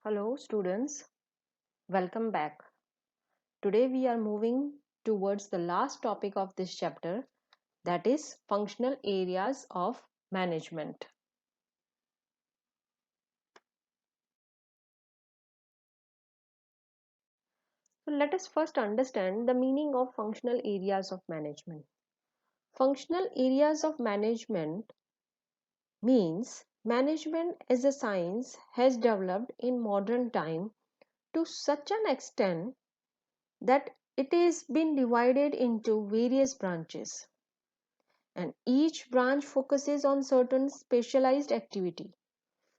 Hello students, welcome back. Today we are moving towards the last topic of this chapter, that is functional areas of management. So let us first understand the meaning of functional areas of management. Functional areas of management means management as a science has developed in modern time to such an extent that it is been divided into various branches, and each branch focuses on certain specialized activity.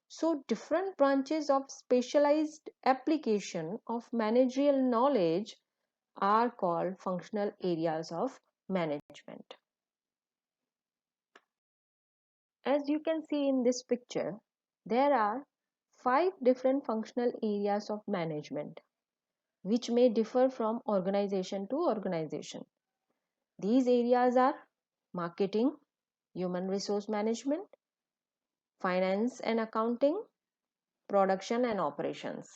So different branches of specialized application of managerial knowledge are called functional areas of management. As you can see in this picture, there are 5 different functional areas of management which may differ from organization to organization. These areas are marketing, human resource management, finance and accounting, production and operations.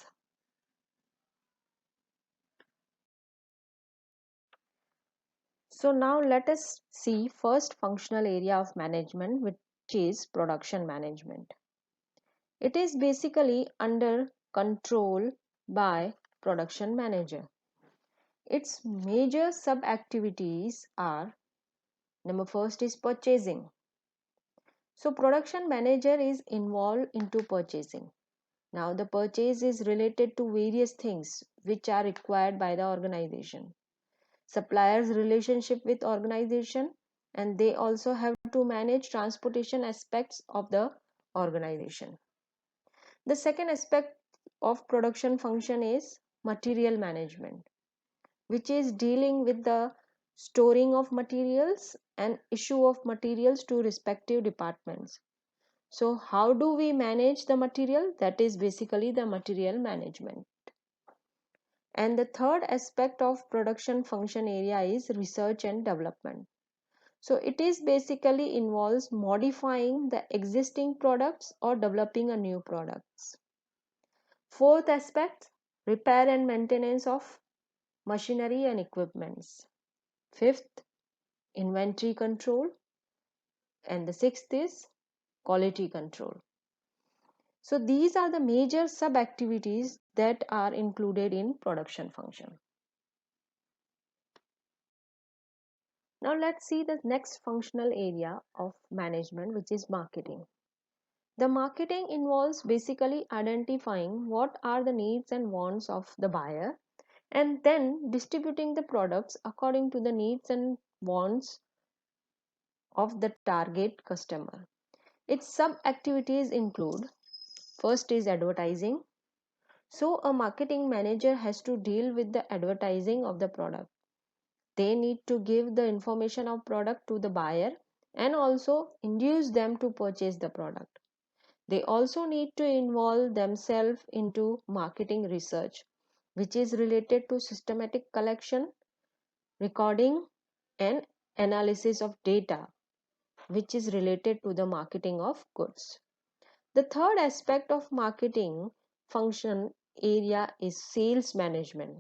So now let us see first functional area of management, which is production management. It is basically under control by production manager. Its major sub activities are: number first is purchasing. So production manager is involved into purchasing. Now the purchase is related to various things which are required by the organization. Suppliers relationship with organization, and they also have to manage transportation aspects of the organization. The second aspect of production function is material management, which is dealing with the storing of materials and issue of materials to respective departments. So how do we manage the material? That is basically the material management. And the third aspect of production function area is research and development. So it is basically involves modifying the existing products or developing a new products. Fourth aspect, repair and maintenance of machinery and equipments. Fifth, inventory control. And the sixth is quality control. So these are the major sub activities that are included in production function. Now let's see the next functional area of management, which is marketing. The marketing involves basically identifying what are the needs and wants of the buyer and then distributing the products according to the needs and wants of the target customer. Its sub activities include: first is advertising. So a marketing manager has to deal with the advertising of the product. They need to give the information of product to the buyer and also induce them to purchase the product. They also need to involve themselves into marketing research, which is related to systematic collection, recording, and analysis of data, which is related to the marketing of goods. The third aspect of marketing function area is sales management.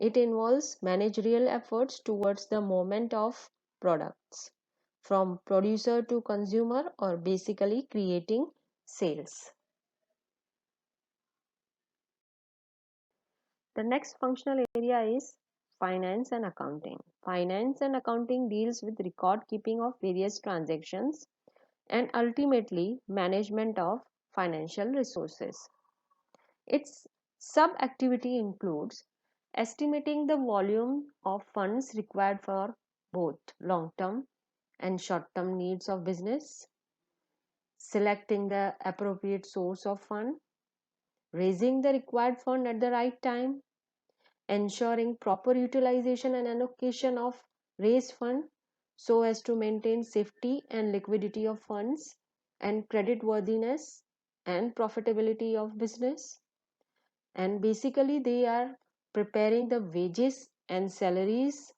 It involves managerial efforts towards the movement of products from producer to consumer, or basically creating sales. The next functional area is finance and accounting. Finance and accounting deals with record keeping of various transactions and ultimately management of financial resources. Its sub activity includes estimating the volume of funds required for both long term and short term needs of business, selecting the appropriate source of fund, raising the required fund at the right time, ensuring proper utilization and allocation of raised fund so as to maintain safety and liquidity of funds and credit worthiness and profitability of business. And basically they are preparing the wages and salaries,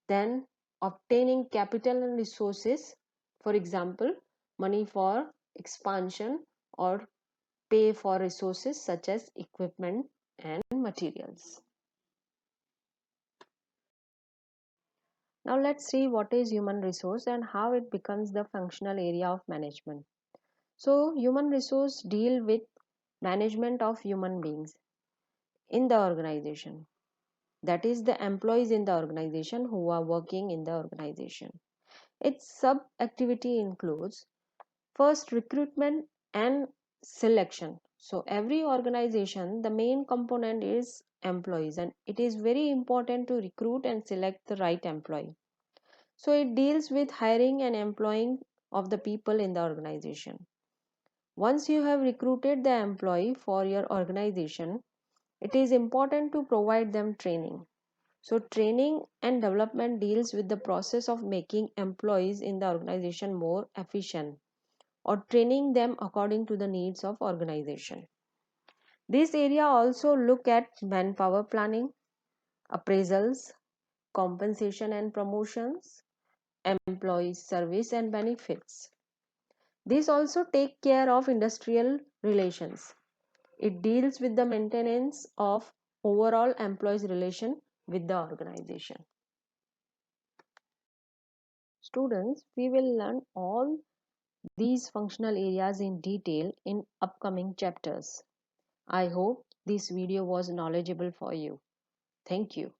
then obtaining capital and resources, for example money for expansion or pay for resources such as equipment and materials. Now let's see what is human resource and how it becomes the functional area of management. So human resource deal with management of human beings in the organization. That is the employees in the organization who are working in the organization. Its sub activity includes first recruitment and selection. So every organization, the main component is employees, and it is very important to recruit and select the right employee. So it deals with hiring and employing of the people in the organization. Once you have recruited the employee for your organization, it is important to provide them training. So training and development deals with the process of making employees in the organization more efficient or training them according to the needs of organization. This area also look at manpower planning, appraisals, compensation and promotions, employee service and benefits. This also take care of industrial relations. It deals with the maintenance of overall employees relation with the organization. Students, we will learn all these functional areas in detail in upcoming chapters. I hope this video was knowledgeable for you. Thank you.